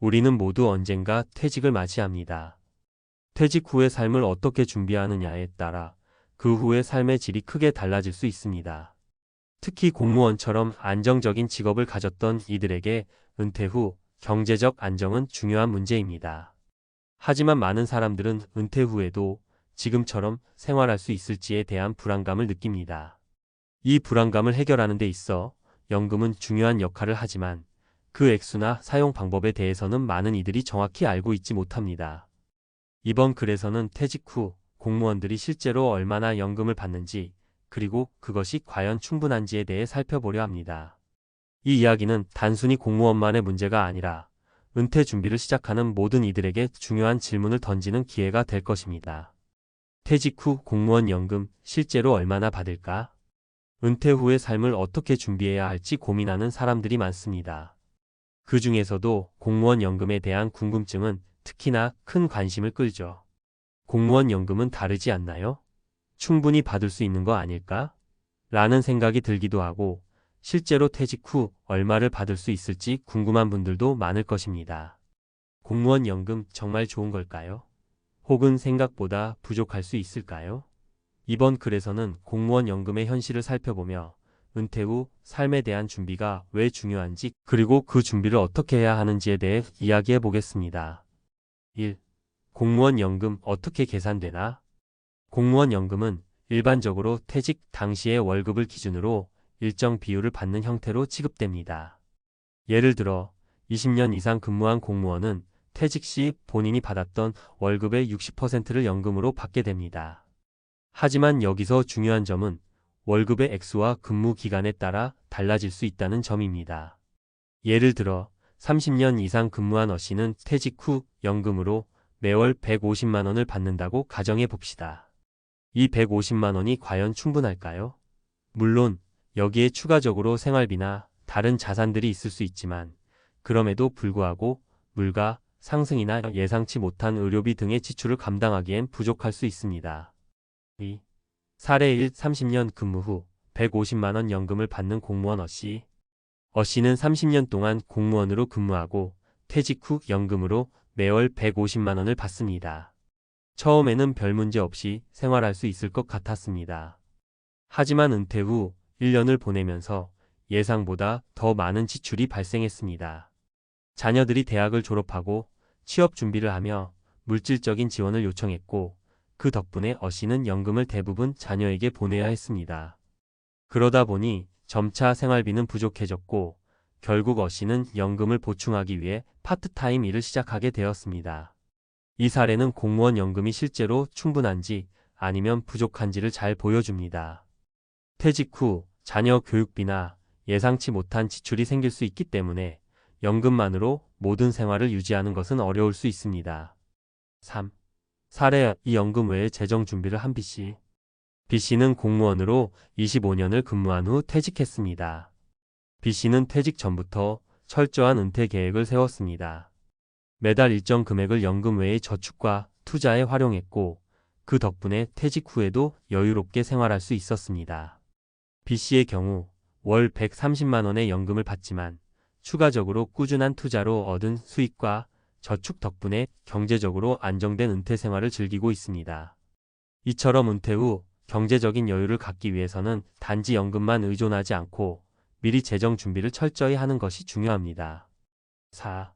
우리는 모두 언젠가 퇴직을 맞이합니다. 퇴직 후의 삶을 어떻게 준비하느냐에 따라 그 후의 삶의 질이 크게 달라질 수 있습니다. 특히 공무원처럼 안정적인 직업을 가졌던 이들에게 은퇴 후 경제적 안정은 중요한 문제입니다. 하지만 많은 사람들은 은퇴 후에도 지금처럼 생활할 수 있을지에 대한 불안감을 느낍니다. 이 불안감을 해결하는 데 있어 연금은 중요한 역할을 하지만 그 액수나 사용 방법에 대해서는 많은 이들이 정확히 알고 있지 못합니다. 이번 글에서는 퇴직 후 공무원들이 실제로 얼마나 연금을 받는지, 그리고 그것이 과연 충분한지에 대해 살펴보려 합니다. 이 이야기는 단순히 공무원만의 문제가 아니라 은퇴 준비를 시작하는 모든 이들에게 중요한 질문을 던지는 기회가 될 것입니다. 퇴직 후 공무원 연금 실제로 얼마나 받을까? 은퇴 후의 삶을 어떻게 준비해야 할지 고민하는 사람들이 많습니다. 그 중에서도 공무원 연금에 대한 궁금증은 특히나 큰 관심을 끌죠. 공무원 연금은 다르지 않나요? 충분히 받을 수 있는 거 아닐까? 라는 생각이 들기도 하고, 실제로 퇴직 후 얼마를 받을 수 있을지 궁금한 분들도 많을 것입니다. 공무원 연금 정말 좋은 걸까요? 혹은 생각보다 부족할 수 있을까요? 이번 글에서는 공무원 연금의 현실을 살펴보며 은퇴 후 삶에 대한 준비가 왜 중요한지, 그리고 그 준비를 어떻게 해야 하는지에 대해 이야기해 보겠습니다. 1. 공무원 연금 어떻게 계산되나? 공무원 연금은 일반적으로 퇴직 당시의 월급을 기준으로 일정 비율을 받는 형태로 지급됩니다. 예를 들어 20년 이상 근무한 공무원은 퇴직 시 본인이 받았던 월급의 60%를 연금으로 받게 됩니다. 하지만 여기서 중요한 점은 월급의 액수와 근무 기간에 따라 달라질 수 있다는 점입니다. 예를 들어 30년 이상 근무한 어씨는 퇴직 후 연금으로 매월 150만 원을 받는다고 가정해 봅시다. 이 150만 원이 과연 충분할까요? 물론 여기에 추가적으로 생활비나 다른 자산들이 있을 수 있지만, 그럼에도 불구하고 물가 상승이나 예상치 못한 의료비 등의 지출을 감당하기엔 부족할 수 있습니다. 2. 사례 1. 30년 근무 후 150만 원 연금을 받는 공무원 어씨. 어씨는 30년 동안 공무원으로 근무하고 퇴직 후 연금으로 매월 150만 원을 받습니다. 처음에는 별 문제 없이 생활할 수 있을 것 같았습니다. 하지만 은퇴 후 1년을 보내면서 예상보다 더 많은 지출이 발생했습니다. 자녀들이 대학을 졸업하고 취업 준비를 하며 물질적인 지원을 요청했고, 그 덕분에 어씨는 연금을 대부분 자녀에게 보내야 했습니다. 그러다 보니 점차 생활비는 부족해졌고, 결국 어씨는 연금을 보충하기 위해 파트타임 일을 시작하게 되었습니다. 이 사례는 공무원 연금이 실제로 충분한지 아니면 부족한지를 잘 보여줍니다. 퇴직 후 자녀 교육비나 예상치 못한 지출이 생길 수 있기 때문에 연금만으로 모든 생활을 유지하는 것은 어려울 수 있습니다. 3. 사례. 이 연금 외에 재정 준비를 한 B씨. B씨는 공무원으로 25년을 근무한 후 퇴직했습니다. B씨는 퇴직 전부터 철저한 은퇴 계획을 세웠습니다. 매달 일정 금액을 연금 외의 저축과 투자에 활용했고, 그 덕분에 퇴직 후에도 여유롭게 생활할 수 있었습니다. B씨의 경우 월 130만 원의 연금을 받지만 추가적으로 꾸준한 투자로 얻은 수익과 저축 덕분에 경제적으로 안정된 은퇴 생활을 즐기고 있습니다. 이처럼 은퇴 후 경제적인 여유를 갖기 위해서는 단지 연금만 의존하지 않고 미리 재정 준비를 철저히 하는 것이 중요합니다. 4.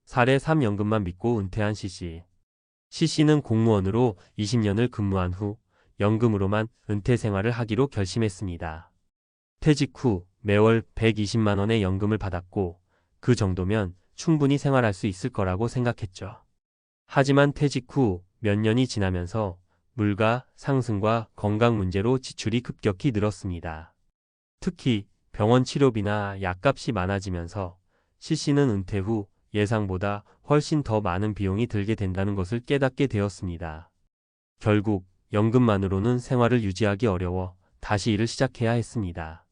사례 3. 연금만 믿고 은퇴한 C씨. C씨는 공무원으로 20년을 근무한 후 연금으로만 은퇴 생활을 하기로 결심했습니다. 퇴직 후 매월 120만 원의 연금을 받았고, 그 정도면 충분히 생활할 수 있을 거라고 생각했죠. 하지만 퇴직 후 몇 년이 지나면서 물가 상승과 건강 문제로 지출이 급격히 늘었습니다. 특히 병원 치료비나 약값이 많아지면서 C씨는 은퇴 후 예상보다 훨씬 더 많은 비용이 들게 된다는 것을 깨닫게 되었습니다. 결국 연금만으로는 생활을 유지하기 어려워 다시 일을 시작해야 했습니다.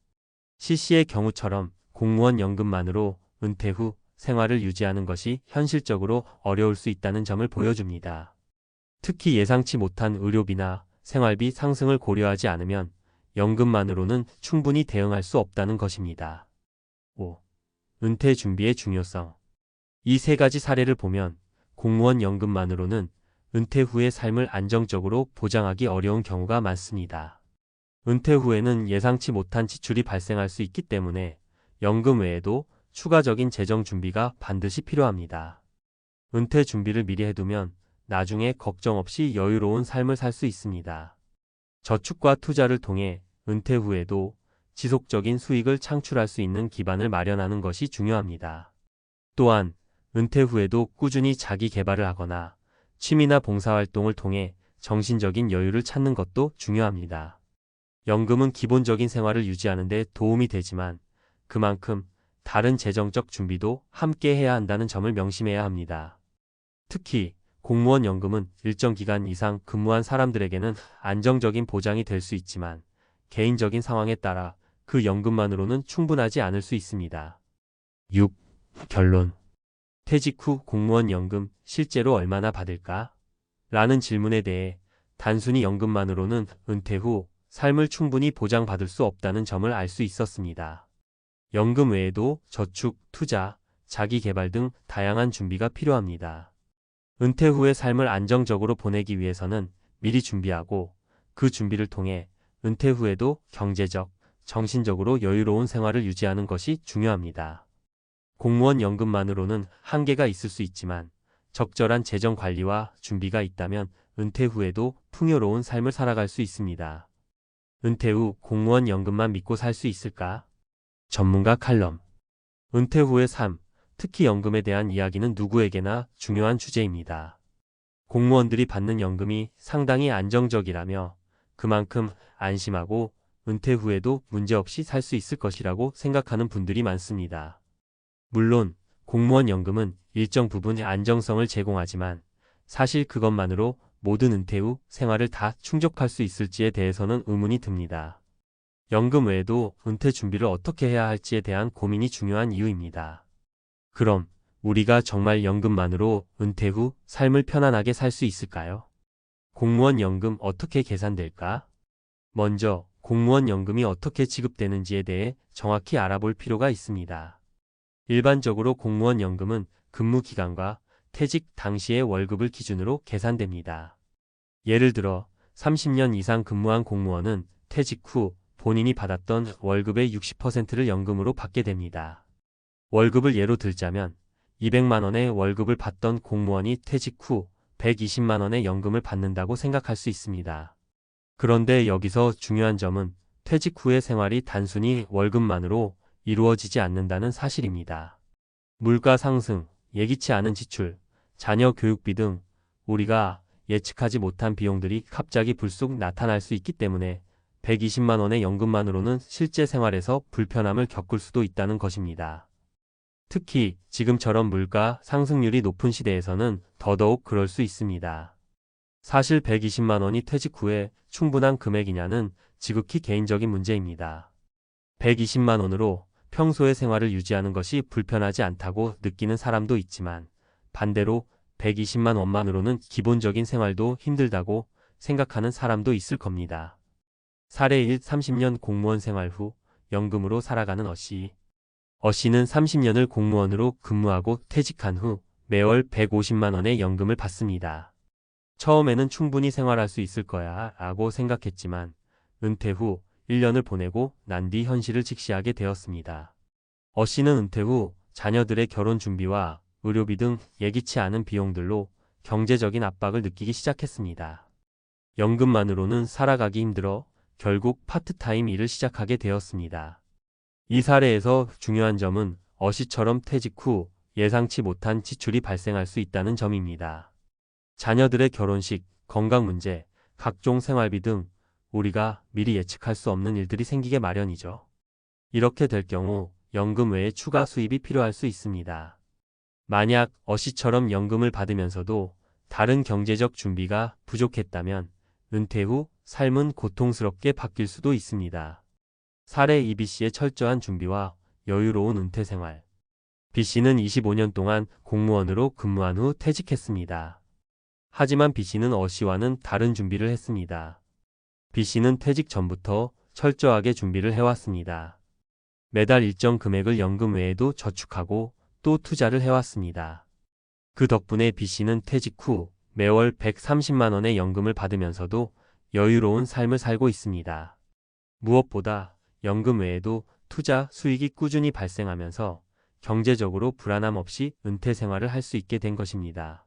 C씨의 경우처럼 공무원 연금만으로 은퇴 후 생활을 유지하는 것이 현실적으로 어려울 수 있다는 점을 보여줍니다. 특히 예상치 못한 의료비나 생활비 상승을 고려하지 않으면 연금만으로는 충분히 대응할 수 없다는 것입니다. 5. 은퇴 준비의 중요성. 이 세 가지 사례를 보면 공무원 연금만으로는 은퇴 후의 삶을 안정적으로 보장하기 어려운 경우가 많습니다. 은퇴 후에는 예상치 못한 지출이 발생할 수 있기 때문에 연금 외에도 추가적인 재정 준비가 반드시 필요합니다. 은퇴 준비를 미리 해두면 나중에 걱정 없이 여유로운 삶을 살 수 있습니다. 저축과 투자를 통해 은퇴 후에도 지속적인 수익을 창출할 수 있는 기반을 마련하는 것이 중요합니다. 또한 은퇴 후에도 꾸준히 자기 개발을 하거나 취미나 봉사활동을 통해 정신적인 여유를 찾는 것도 중요합니다. 연금은 기본적인 생활을 유지하는 데 도움이 되지만 그만큼 다른 재정적 준비도 함께 해야 한다는 점을 명심해야 합니다. 특히 공무원 연금은 일정 기간 이상 근무한 사람들에게는 안정적인 보장이 될 수 있지만 개인적인 상황에 따라 그 연금만으로는 충분하지 않을 수 있습니다. 6. 결론. 퇴직 후 공무원 연금 실제로 얼마나 받을까? 라는 질문에 대해 단순히 연금만으로는 은퇴 후 삶을 충분히 보장받을 수 없다는 점을 알 수 있었습니다. 연금 외에도 저축, 투자, 자기 개발 등 다양한 준비가 필요합니다. 은퇴 후의 삶을 안정적으로 보내기 위해서는 미리 준비하고 그 준비를 통해 은퇴 후에도 경제적, 정신적으로 여유로운 생활을 유지하는 것이 중요합니다. 공무원 연금만으로는 한계가 있을 수 있지만 적절한 재정 관리와 준비가 있다면 은퇴 후에도 풍요로운 삶을 살아갈 수 있습니다. 은퇴 후 공무원 연금만 믿고 살 수 있을까? 전문가 칼럼. 은퇴 후의 삶, 특히 연금에 대한 이야기는 누구에게나 중요한 주제입니다. 공무원들이 받는 연금이 상당히 안정적이라며 그만큼 안심하고 은퇴 후에도 문제없이 살 수 있을 것이라고 생각하는 분들이 많습니다. 물론 공무원 연금은 일정 부분의 안정성을 제공하지만 사실 그것만으로 모든 은퇴 후 생활을 다 충족할 수 있을지에 대해서는 의문이 듭니다. 연금 외에도 은퇴 준비를 어떻게 해야 할지에 대한 고민이 중요한 이유입니다. 그럼 우리가 정말 연금만으로 은퇴 후 삶을 편안하게 살 수 있을까요? 공무원 연금 어떻게 계산될까? 먼저 공무원 연금이 어떻게 지급되는지에 대해 정확히 알아볼 필요가 있습니다. 일반적으로 공무원 연금은 근무 기간과 퇴직 당시의 월급을 기준으로 계산됩니다. 예를 들어 30년 이상 근무한 공무원은 퇴직 후 본인이 받았던 월급의 60%를 연금으로 받게 됩니다. 월급을 예로 들자면 200만 원의 월급을 받던 공무원이 퇴직 후 120만 원의 연금을 받는다고 생각할 수 있습니다. 그런데 여기서 중요한 점은 퇴직 후의 생활이 단순히 월급만으로 이루어지지 않는다는 사실입니다. 물가 상승, 예기치 않은 지출, 자녀 교육비 등 우리가 예측하지 못한 비용들이 갑자기 불쑥 나타날 수 있기 때문에 120만 원의 연금만으로는 실제 생활에서 불편함을 겪을 수도 있다는 것입니다. 특히 지금처럼 물가 상승률이 높은 시대에서는 더더욱 그럴 수 있습니다. 사실 120만 원이 퇴직 후에 충분한 금액이냐는 지극히 개인적인 문제입니다. 120만 원으로 평소의 생활을 유지하는 것이 불편하지 않다고 느끼는 사람도 있지만 반대로 120만 원만으로는 기본적인 생활도 힘들다고 생각하는 사람도 있을 겁니다. 사례 1. 30년 공무원 생활 후 연금으로 살아가는 어씨. 어씨는 30년을 공무원으로 근무하고 퇴직한 후 매월 150만 원의 연금을 받습니다. 처음에는 충분히 생활할 수 있을 거야 라고 생각했지만 은퇴 후 1년을 보내고 난 뒤 현실을 직시하게 되었습니다. 어씨는 은퇴 후 자녀들의 결혼 준비와 의료비 등 예기치 않은 비용들로 경제적인 압박을 느끼기 시작했습니다. 연금만으로는 살아가기 힘들어 결국 파트타임 일을 시작하게 되었습니다. 이 사례에서 중요한 점은 어씨처럼 퇴직 후 예상치 못한 지출이 발생할 수 있다는 점입니다. 자녀들의 결혼식, 건강 문제, 각종 생활비 등 우리가 미리 예측할 수 없는 일들이 생기게 마련이죠. 이렇게 될 경우 연금 외에 추가 수입이 필요할 수 있습니다. 만약 어씨처럼 연금을 받으면서도 다른 경제적 준비가 부족했다면 은퇴 후 삶은 고통스럽게 바뀔 수도 있습니다. 사례 2. B씨의 철저한 준비와 여유로운 은퇴 생활. B씨는 25년 동안 공무원으로 근무한 후 퇴직했습니다. 하지만 B씨는 어씨와는 다른 준비를 했습니다. B씨는 퇴직 전부터 철저하게 준비를 해왔습니다. 매달 일정 금액을 연금 외에도 저축하고 또 투자를 해왔습니다. 그 덕분에 B씨는 퇴직 후 매월 130만 원의 연금을 받으면서도 여유로운 삶을 살고 있습니다. 무엇보다 연금 외에도 투자 수익이 꾸준히 발생하면서 경제적으로 불안함 없이 은퇴 생활을 할 수 있게 된 것입니다.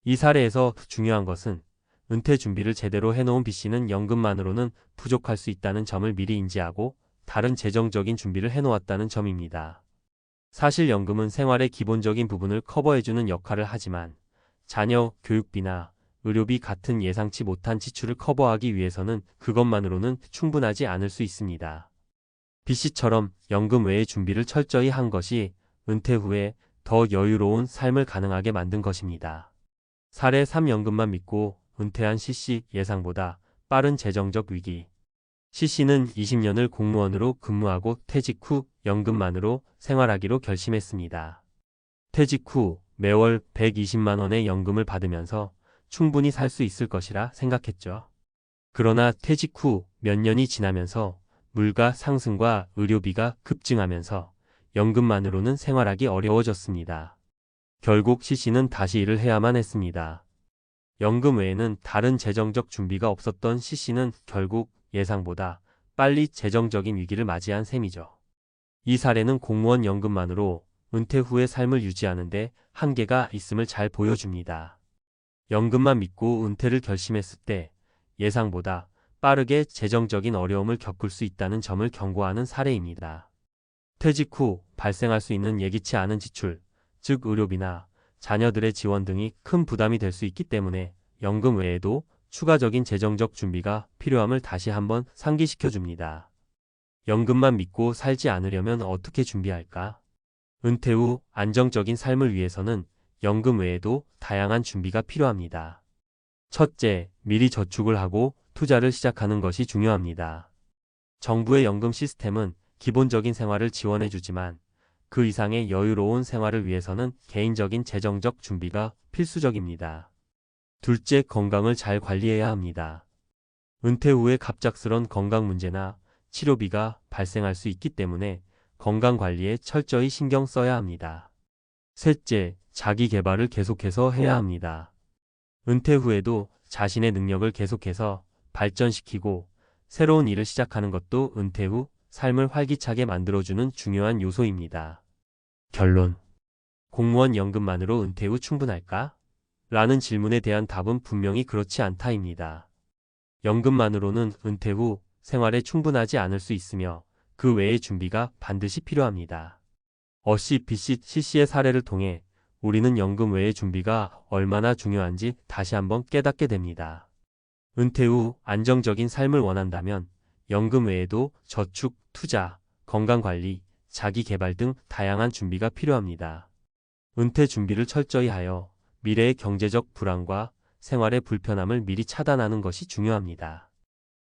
이 사례에서 중요한 것은 은퇴 준비를 제대로 해놓은 B씨는 연금만으로는 부족할 수 있다는 점을 미리 인지하고 다른 재정적인 준비를 해놓았다는 점입니다. 사실 연금은 생활의 기본적인 부분을 커버해주는 역할을 하지만 자녀 교육비나 의료비 같은 예상치 못한 지출을 커버하기 위해서는 그것만으로는 충분하지 않을 수 있습니다. B씨처럼 연금 외의 준비를 철저히 한 것이 은퇴 후에 더 여유로운 삶을 가능하게 만든 것입니다. 사례 3 연금만 믿고 은퇴한 C씨 예상보다 빠른 재정적 위기. C씨는 20년을 공무원으로 근무하고 퇴직 후 연금만으로 생활하기로 결심했습니다. 퇴직 후 매월 120만 원의 연금을 받으면서 충분히 살 수 있을 것이라 생각했죠. 그러나 퇴직 후 몇 년이 지나면서 물가 상승과 의료비가 급증하면서 연금만으로는 생활하기 어려워졌습니다. 결국 C씨는 다시 일을 해야만 했습니다. 연금 외에는 다른 재정적 준비가 없었던 C씨는 결국 예상보다 빨리 재정적인 위기를 맞이한 셈이죠. 이 사례는 공무원 연금만으로 은퇴 후의 삶을 유지하는데 한계가 있음을 잘 보여줍니다. 연금만 믿고 은퇴를 결심했을 때 예상보다 빠르게 재정적인 어려움을 겪을 수 있다는 점을 경고하는 사례입니다. 퇴직 후 발생할 수 있는 예기치 않은 지출, 즉 의료비나 자녀들의 지원 등이 큰 부담이 될 수 있기 때문에 연금 외에도 추가적인 재정적 준비가 필요함을 다시 한번 상기시켜줍니다. 연금만 믿고 살지 않으려면 어떻게 준비할까? 은퇴 후 안정적인 삶을 위해서는 연금 외에도 다양한 준비가 필요합니다. 첫째, 미리 저축을 하고 투자를 시작하는 것이 중요합니다. 정부의 연금 시스템은 기본적인 생활을 지원해주지만 그 이상의 여유로운 생활을 위해서는 개인적인 재정적 준비가 필수적입니다. 둘째, 건강을 잘 관리해야 합니다. 은퇴 후에 갑작스런 건강 문제나 치료비가 발생할 수 있기 때문에 건강 관리에 철저히 신경 써야 합니다. 셋째, 자기 개발을 계속해서 해야 합니다. 은퇴 후에도 자신의 능력을 계속해서 발전시키고 새로운 일을 시작하는 것도 은퇴 후 삶을 활기차게 만들어주는 중요한 요소입니다. 결론. 공무원 연금만으로 은퇴 후 충분할까? 라는 질문에 대한 답은 분명히 그렇지 않다입니다. 연금만으로는 은퇴 후 생활에 충분하지 않을 수 있으며 그 외의 준비가 반드시 필요합니다. B씨, C씨의 사례를 통해 우리는 연금 외의 준비가 얼마나 중요한지 다시 한번 깨닫게 됩니다. 은퇴 후 안정적인 삶을 원한다면 연금 외에도 저축, 투자, 건강관리, 자기개발 등 다양한 준비가 필요합니다. 은퇴 준비를 철저히 하여 미래의 경제적 불안과 생활의 불편함을 미리 차단하는 것이 중요합니다.